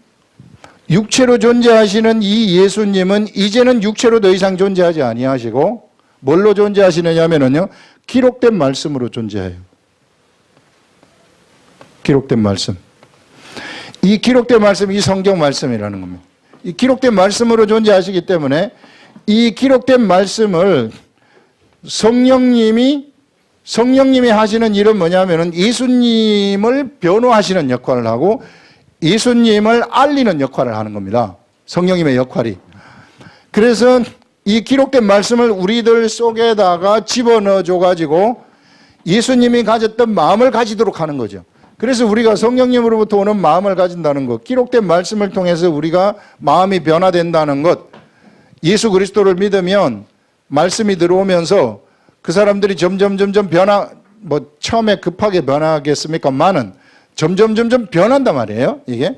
육체로 존재하시는 이 예수님은 이제는 육체로 더 이상 존재하지 아니하시고 뭘로 존재하시느냐면요 기록된 말씀으로 존재해요. 기록된 말씀. 이 기록된 말씀, 이 성경 말씀이라는 겁니다. 이 기록된 말씀으로 존재하시기 때문에 이 기록된 말씀을 성령님이 하시는 일은 뭐냐면은 예수님을 변호하시는 역할을 하고 예수님을 알리는 역할을 하는 겁니다. 성령님의 역할이. 그래서 이 기록된 말씀을 우리들 속에다가 집어넣어 줘가지고 예수님이 가졌던 마음을 가지도록 하는 거죠. 그래서 우리가 성령님으로부터 오는 마음을 가진다는 것, 기록된 말씀을 통해서 우리가 마음이 변화된다는 것, 예수 그리스도를 믿으면 말씀이 들어오면서 그 사람들이 점점 처음에 급하게 변하겠습니까만은 점점 변한단 말이에요. 이게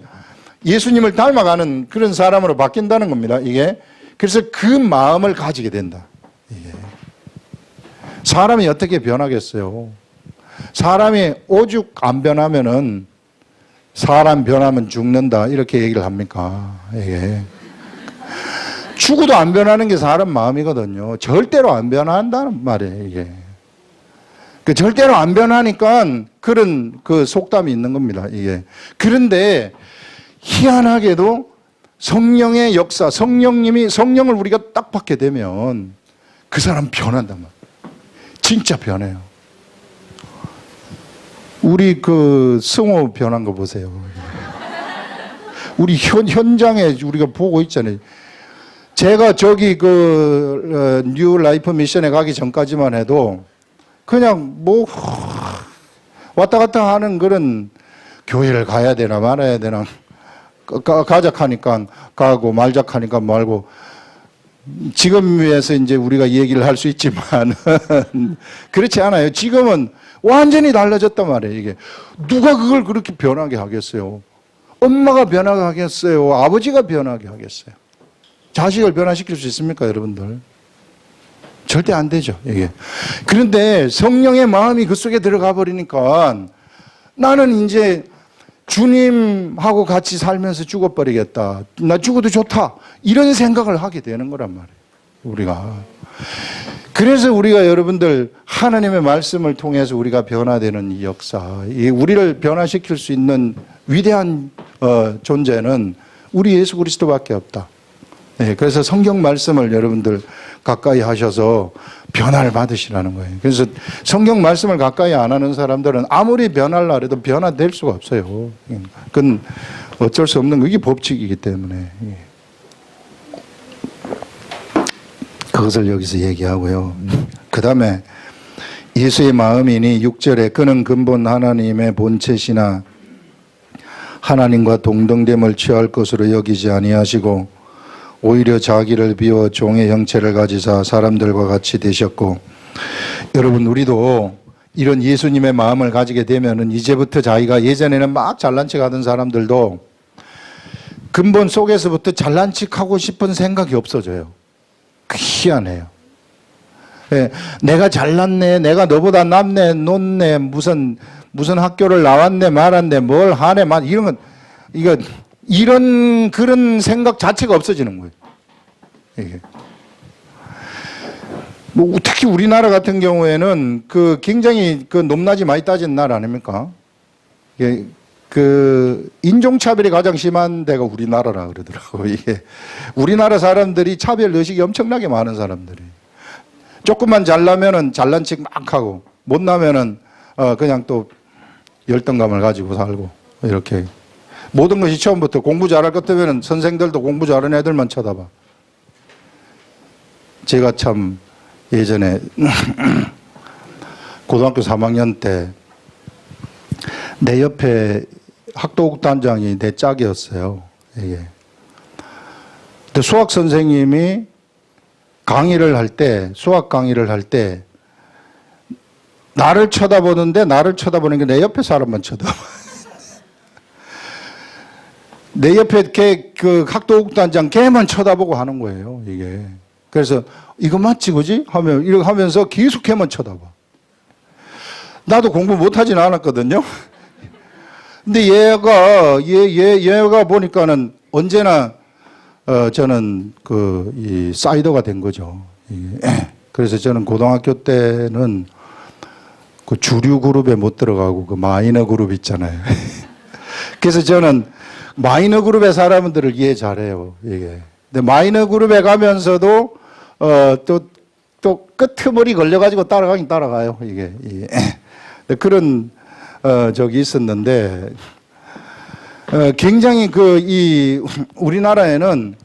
예수님을 닮아가는 그런 사람으로 바뀐다는 겁니다. 이게 그래서 그 마음을 가지게 된다. 이게 사람이 어떻게 변하겠어요? 사람이 오죽 안 변하면은 사람 변하면 죽는다 이렇게 얘기를 합니까? 이게 죽어도 안 변하는 게 사람 마음이거든요. 절대로 안 변한다는 말이에요. 이게 그 절대로 안 변하니까 그런 그 속담이 있는 겁니다. 이게 그런데 희한하게도 성령의 역사, 성령을 우리가 딱 받게 되면 그 사람 변한단 말이에요. 진짜 변해요. 우리 그 승호 변한 거 보세요. 우리 현장에 우리가 보고 있잖아요. 제가 저기 뉴 라이프 미션에 가기 전까지만 해도 그냥 왔다 갔다 하는 그런 교회를 가야 되나 말아야 되나 가작하니까 가고 말작하니까 말고 지금에서 이제 우리가 얘기를 할 수 있지만 그렇지 않아요. 지금은 완전히 달라졌단 말이에요. 이게 누가 그걸 그렇게 변하게 하겠어요? 엄마가 변하게 하겠어요? 아버지가 변하게 하겠어요? 자식을 변화시킬 수 있습니까, 여러분들? 절대 안 되죠, 이게. 그런데 성령의 마음이 그 속에 들어가 버리니까 나는 이제 주님하고 같이 살면서 죽어버리겠다. 나 죽어도 좋다. 이런 생각을 하게 되는 거란 말이에요. 우리가. 그래서 우리가 여러분들 하나님의 말씀을 통해서 우리가 변화되는 이 역사, 우리를 변화시킬 수 있는 위대한 존재는 우리 예수 그리스도밖에 없다. 네, 그래서 성경 말씀을 여러분들 가까이 하셔서 변화를 받으시라는 거예요. 그래서 성경 말씀을 가까이 안 하는 사람들은 아무리 변하려 해도 변화될 수가 없어요. 그건 어쩔 수 없는 그게 법칙이기 때문에. 그것을 여기서 얘기하고요. 그 다음에 예수의 마음이니 6절에 그는 근본 하나님의 본체시나 하나님과 동등됨을 취할 것으로 여기지 아니하시고 오히려 자기를 비워 종의 형체를 가지사 사람들과 같이 되셨고, 여러분 우리도 이런 예수님의 마음을 가지게 되면은 이제부터 자기가 예전에는 막 잘난 척 하던 사람들도 근본 속에서부터 잘난 척 하고 싶은 생각이 없어져요. 희한해요. 네, 내가 잘났네, 내가 너보다 낫네, 높네, 무슨 학교를 나왔네, 말았네, 뭘 하네, 이런 건, 이런 그런 생각 자체가 없어지는 거예요. 이게. 뭐 특히 우리나라 같은 경우에는 그 굉장히 그 높낮이 많이 따지는 나라 아닙니까? 이게 그 인종차별이 가장 심한 데가 우리나라라 그러더라고요. 이게 우리나라 사람들이 차별 의식이 엄청나게 많은 사람들이. 조금만 잘나면은 잘난 척 막 하고, 못나면은 그냥 또 열등감을 가지고 살고, 이렇게. 모든 것이 처음부터 공부 잘할 것 같으면은 선생들도 공부 잘하는 애들만 쳐다봐. 제가 참 예전에 고등학교 3학년 때 내 옆에 학도국단장이 내 짝이었어요. 이게. 근데 수학 선생님이 수학 강의를 할 때 나를 쳐다보는데 나를 쳐다보는 게 내 옆에 사람만 쳐다봐. 내 옆에 그 학도국단장 걔만 쳐다보고 하는 거예요, 이게. 그래서 이거 맞지, 그지? 이렇게 하면서 계속 걔만 쳐다봐. 나도 공부 못하진 않았거든요. 근데 얘가 보니까는 언제나, 저는 이 사이더가 된 거죠. 그래서 저는 고등학교 때는 그 주류 그룹에 못 들어가고 그 마이너 그룹 있잖아요. 그래서 저는 마이너 그룹의 사람들을 이해 잘해요, 이게. 근데 마이너 그룹에 가면서도, 또 끄트머리 걸려가지고 따라가긴 따라가요, 이게. 그런, 적이 있었는데, 굉장히 우리나라에는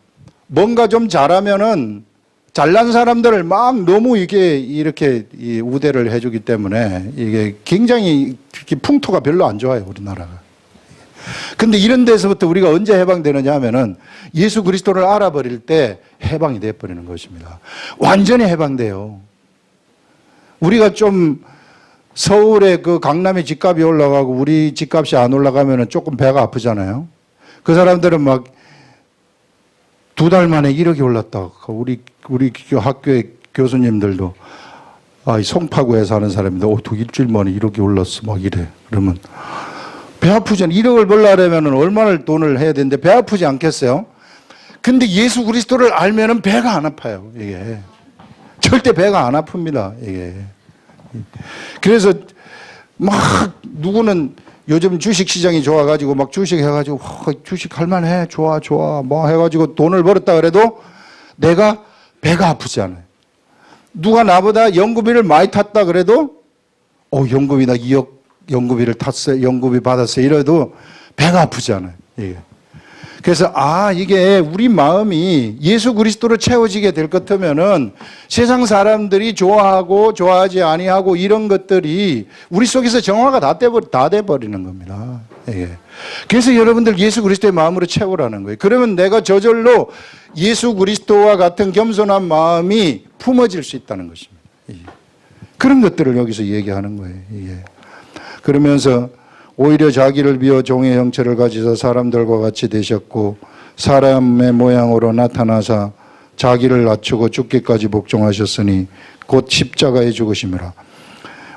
뭔가 좀 잘하면은 잘난 사람들을 막 너무 이렇게 우대를 해주기 때문에 이게 굉장히 풍토가 별로 안 좋아요, 우리나라가. 근데 이런 데서부터 우리가 언제 해방되느냐 하면은 예수 그리스도를 알아버릴 때 해방이 돼버리는 것입니다. 완전히 해방돼요. 우리가 좀 서울에 그 강남에 집값이 올라가고 우리 집값이 안 올라가면은 조금 배가 아프잖아요. 그 사람들은 막 2달 만에 1억이 올랐다. 우리 학교의 교수님들도 이 송파구에 사는 사람인데 일주일 만에 1억이 올랐어. 막 이래. 그러면 배 아프잖아요. 1억을 벌려면 얼마나 돈을 해야 되는데 배 아프지 않겠어요? 근데 예수 그리스도를 알면은 배가 안 아파요. 이게. 절대 배가 안 아픕니다. 이게. 그래서 막 누구는 요즘 주식 시장이 좋아가지고 막 주식 해가지고 주식 할만해. 좋아. 뭐 해가지고 돈을 벌었다 그래도 내가 배가 아프지 않아요. 누가 나보다 연구비를 많이 탔다 그래도 연구비 나 2억 연구비를 탔어요. 연구비 받았어요. 이래도 배가 아프지 않아요. 이게. 그래서 이게 우리 마음이 예수 그리스도로 채워지게 될 것 같으면은 세상 사람들이 좋아하고 좋아하지 아니하고 이런 것들이 우리 속에서 정화가 다 돼버리는 겁니다. 예. 그래서 여러분들 예수 그리스도의 마음으로 채우라는 거예요. 그러면 내가 저절로 예수 그리스도와 같은 겸손한 마음이 품어질 수 있다는 것입니다. 예. 그런 것들을 여기서 얘기하는 거예요. 예. 그러면서 오히려 자기를 비워 종의 형체를 가지사 사람들과 같이 되셨고 사람의 모양으로 나타나사 자기를 낮추고 죽기까지 복종하셨으니 곧 십자가에 죽으심이라.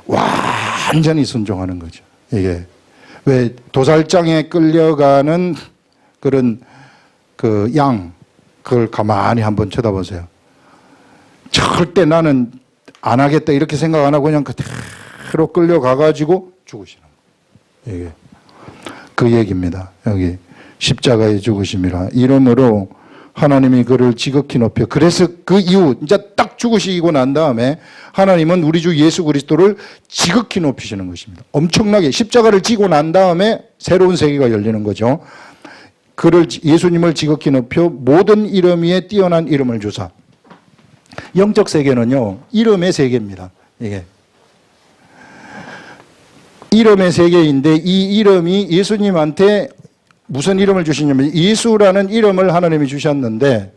완전히 순종하는 거죠. 이게 왜 도살장에 끌려가는 그런 그 양, 그걸 가만히 한번 쳐다보세요. 절대 나는 안 하겠다 이렇게 생각 안 하고 그냥 그대로 끌려가가지고 죽으시는 거예요. 이게 그 얘기입니다. 여기 십자가의 죽으심이라. 이러므로 하나님이 그를 지극히 높여. 그래서 그 이후 이제 딱 죽으시고 난 다음에 하나님은 우리 주 예수 그리스도를 지극히 높이시는 것입니다. 엄청나게 십자가를 지고 난 다음에 새로운 세계가 열리는 거죠. 그를 예수님을 지극히 높여 모든 이름 위에 뛰어난 이름을 주사. 영적 세계는요, 이름의 세계입니다. 이게 이름의 세계인데 이 이름이 예수님한테 무슨 이름을 주시냐면 예수라는 이름을 하나님이 주셨는데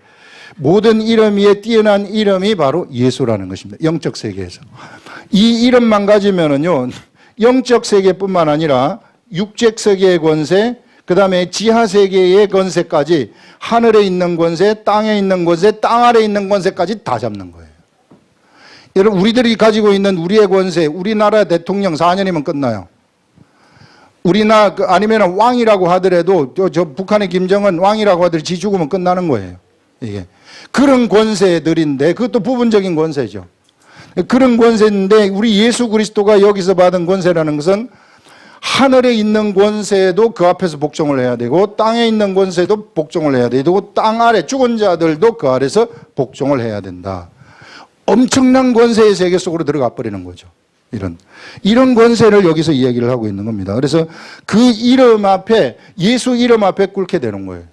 모든 이름 위에 뛰어난 이름이 바로 예수라는 것입니다. 영적 세계에서. 이 이름만 가지면은요, 영적 세계뿐만 아니라 육적 세계의 권세, 그 다음에 지하 세계의 권세까지 하늘에 있는 권세, 땅에 있는 권세, 땅 아래에 있는 권세까지 다 잡는 거예요. 여러분, 우리들이 가지고 있는 우리의 권세, 우리나라 대통령 4년이면 끝나요. 우리나라 아니면 왕이라고 하더라도 저 북한의 김정은 왕이라고 하더라도 지 죽으면 끝나는 거예요. 이게 그런 권세들인데 그것도 부분적인 권세죠. 그런 권세인데 우리 예수 그리스도가 여기서 받은 권세라는 것은 하늘에 있는 권세도 그 앞에서 복종을 해야 되고 땅에 있는 권세도 복종을 해야 되고 땅 아래 죽은 자들도 그 아래서 복종을 해야 된다. 엄청난 권세의 세계 속으로 들어가 버리는 거죠. 이런 권세를 여기서 이야기를 하고 있는 겁니다. 그래서 그 이름 앞에, 예수 이름 앞에 꿇게 되는 거예요.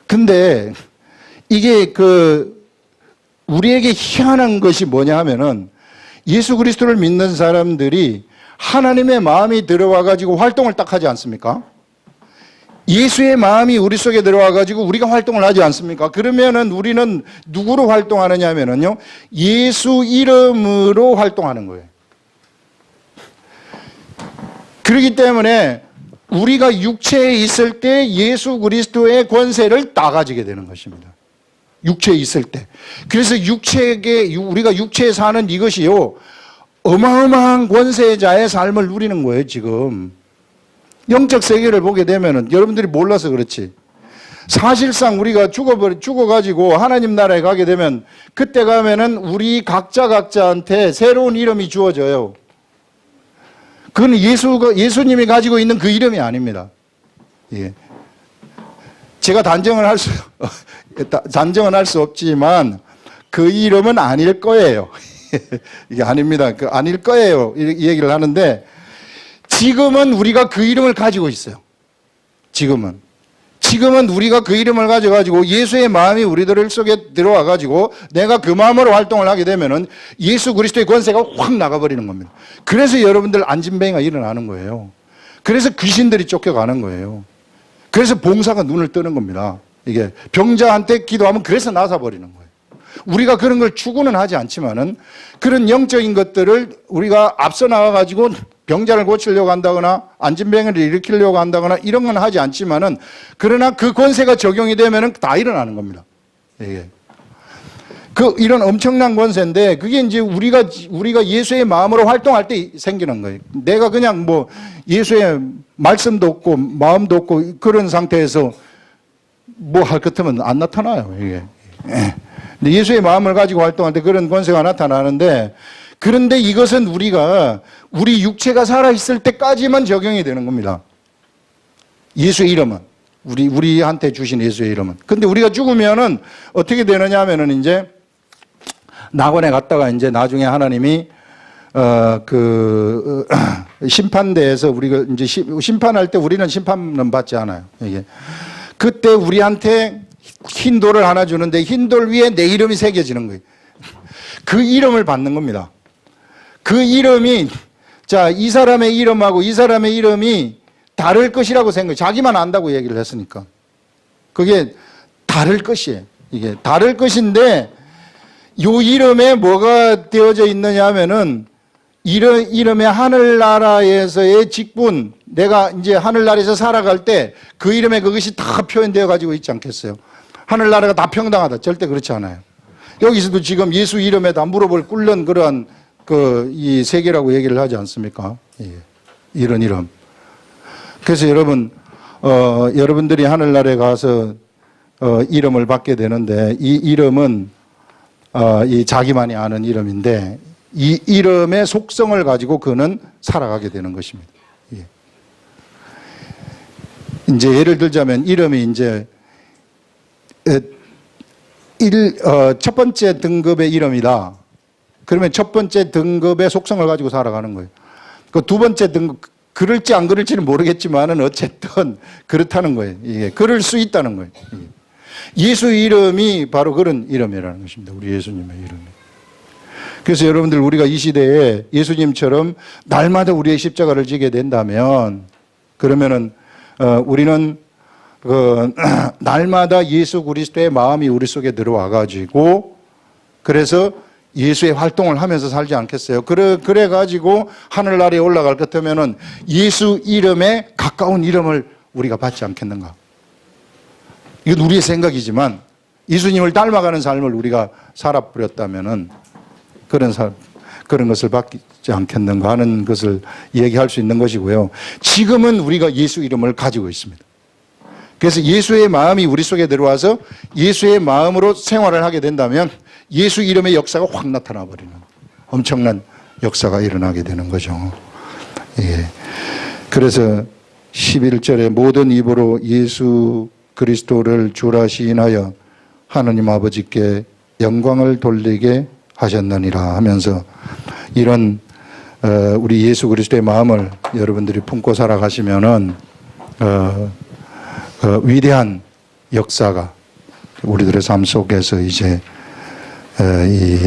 근데 이게 우리에게 희한한 것이 뭐냐 하면은 예수 그리스도를 믿는 사람들이 하나님의 마음이 들어와 가지고 활동을 딱 하지 않습니까? 예수의 마음이 우리 속에 들어와 가지고 우리가 활동을 하지 않습니까? 그러면은 우리는 누구로 활동하느냐 하면은요, 예수 이름으로 활동하는 거예요. 그렇기 때문에 우리가 육체에 있을 때 예수 그리스도의 권세를 다 가지게 되는 것입니다. 육체에 있을 때. 그래서 우리가 육체에 사는 이것이요, 어마어마한 권세자의 삶을 누리는 거예요, 지금. 영적 세계를 보게 되면은 여러분들이 몰라서 그렇지. 사실상 우리가 죽어가지고 하나님 나라에 가게 되면 그때 가면은 우리 각자한테 새로운 이름이 주어져요. 그건 예수님이 가지고 있는 그 이름이 아닙니다. 예. 제가 단정은 할 수 없지만 그 이름은 아닐 거예요. 이게 아닙니다. 아닐 거예요. 이 얘기를 하는데 지금은 우리가 그 이름을 가지고 있어요. 지금은 우리가 그 이름을 가져가지고 예수의 마음이 우리들 속에 들어와가지고 내가 그 마음으로 활동을 하게 되면은 예수 그리스도의 권세가 확 나가버리는 겁니다. 그래서 여러분들 안진뱅이가 일어나는 거예요. 그래서 귀신들이 쫓겨가는 거예요. 그래서 봉사가 눈을 뜨는 겁니다. 이게 병자한테 기도하면 그래서 나서버리는 거예요. 우리가 그런 걸 추구는 하지 않지만은 그런 영적인 것들을 우리가 앞서 나가가지고 병자를 고치려고 한다거나 안진뱅이를 일으키려고 한다거나 이런 건 하지 않지만은 그러나 그 권세가 적용이 되면은 다 일어나는 겁니다. 예. 이런 엄청난 권세인데 그게 이제 우리가 예수의 마음으로 활동할 때 생기는 거예요. 내가 그냥 뭐 예수의 말씀도 없고 마음도 없고 그런 상태에서 뭐 할 것 같으면 안 나타나요. 이게. 예. 근데 예수의 마음을 가지고 활동할 때 그런 권세가 나타나는데 그런데 이것은 우리 육체가 살아있을 때까지만 적용이 되는 겁니다. 예수의 이름은. 우리한테 주신 예수의 이름은. 근데 우리가 죽으면은 어떻게 되느냐 하면은 이제 낙원에 갔다가 이제 나중에 하나님이 심판대에서 우리가 이제 심판할 때 우리는 심판은 받지 않아요. 이게. 그때 우리한테 흰 돌을 하나 주는데 흰 돌 위에 내 이름이 새겨지는 거예요. 그 이름을 받는 겁니다. 그 이름이 이 사람의 이름하고 이 사람의 이름이 다를 것이라고 생각해요. 자기만 안다고 얘기를 했으니까. 그게 다를 것이에요. 이게 다를 것인데 요 이름에 뭐가 되어져 있느냐 하면은 이름의 하늘나라에서의 직분, 내가 이제 하늘나라에서 살아갈 때 그 이름에 그것이 다 표현되어 가지고 있지 않겠어요? 하늘나라가 다 평등하다. 절대 그렇지 않아요. 여기서도 지금 예수 이름에다 무릎을 꿇는 그러한 이 세계라고 얘기를 하지 않습니까? 예. 이런 이름. 그래서 여러분, 여러분들이 하늘나라에 가서 이름을 받게 되는데 이 이름은 이 자기만이 아는 이름인데 이 이름의 속성을 가지고 그는 살아가게 되는 것입니다. 예. 이제 예를 들자면 이름이 이제 첫 번째 등급의 이름이다. 그러면 첫 번째 등급의 속성을 가지고 살아가는 거예요. 그 두 번째 등급, 그럴지 안 그럴지는 모르겠지만은 어쨌든 그렇다는 거예요. 이게 그럴 수 있다는 거예요. 예수 이름이 바로 그런 이름이라는 것입니다. 우리 예수님의 이름이. 그래서 여러분들 우리가 이 시대에 예수님처럼 날마다 우리의 십자가를 지게 된다면 그러면은 우리는 날마다 예수 그리스도의 마음이 우리 속에 들어와 가지고 그래서 예수의 활동을 하면서 살지 않겠어요? 그래 가지고 하늘나라에 올라갈 것 같으면은 예수 이름에 가까운 이름을 우리가 받지 않겠는가? 이건 우리의 생각이지만 예수님을 닮아가는 삶을 우리가 살아버렸다면은 그런 것을 받지 않겠는가 하는 것을 얘기할 수 있는 것이고요. 지금은 우리가 예수 이름을 가지고 있습니다. 그래서 예수의 마음이 우리 속에 들어와서 예수의 마음으로 생활을 하게 된다면 예수 이름의 역사가 확 나타나 버리는 엄청난 역사가 일어나게 되는 거죠. 예. 그래서 11절에 모든 입으로 예수 그리스도를 주라 시인하여 하느님 아버지께 영광을 돌리게 하셨느니라 하면서 이런 우리 예수 그리스도의 마음을 여러분들이 품고 살아가시면은 위대한 역사가 우리들의 삶 속에서 이제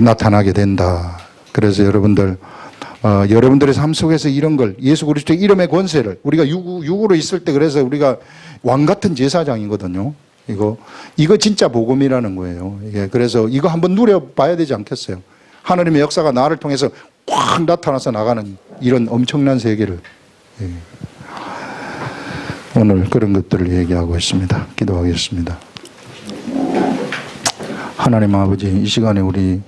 나타나게 된다. 그래서 여러분들의 삶 속에서 이런 걸 예수 그리스도의 이름의 권세를 우리가 육으로 있을 때 그래서 우리가 왕 같은 제사장이거든요. 이거 진짜 복음이라는 거예요. 이게 그래서 이거 한번 누려봐야 되지 않겠어요? 하나님의 역사가 나를 통해서 확 나타나서 나가는 이런 엄청난 세계를 오늘 그런 것들을 얘기하고 있습니다. 기도하겠습니다. 하나님 아버지, 이 시간에 우리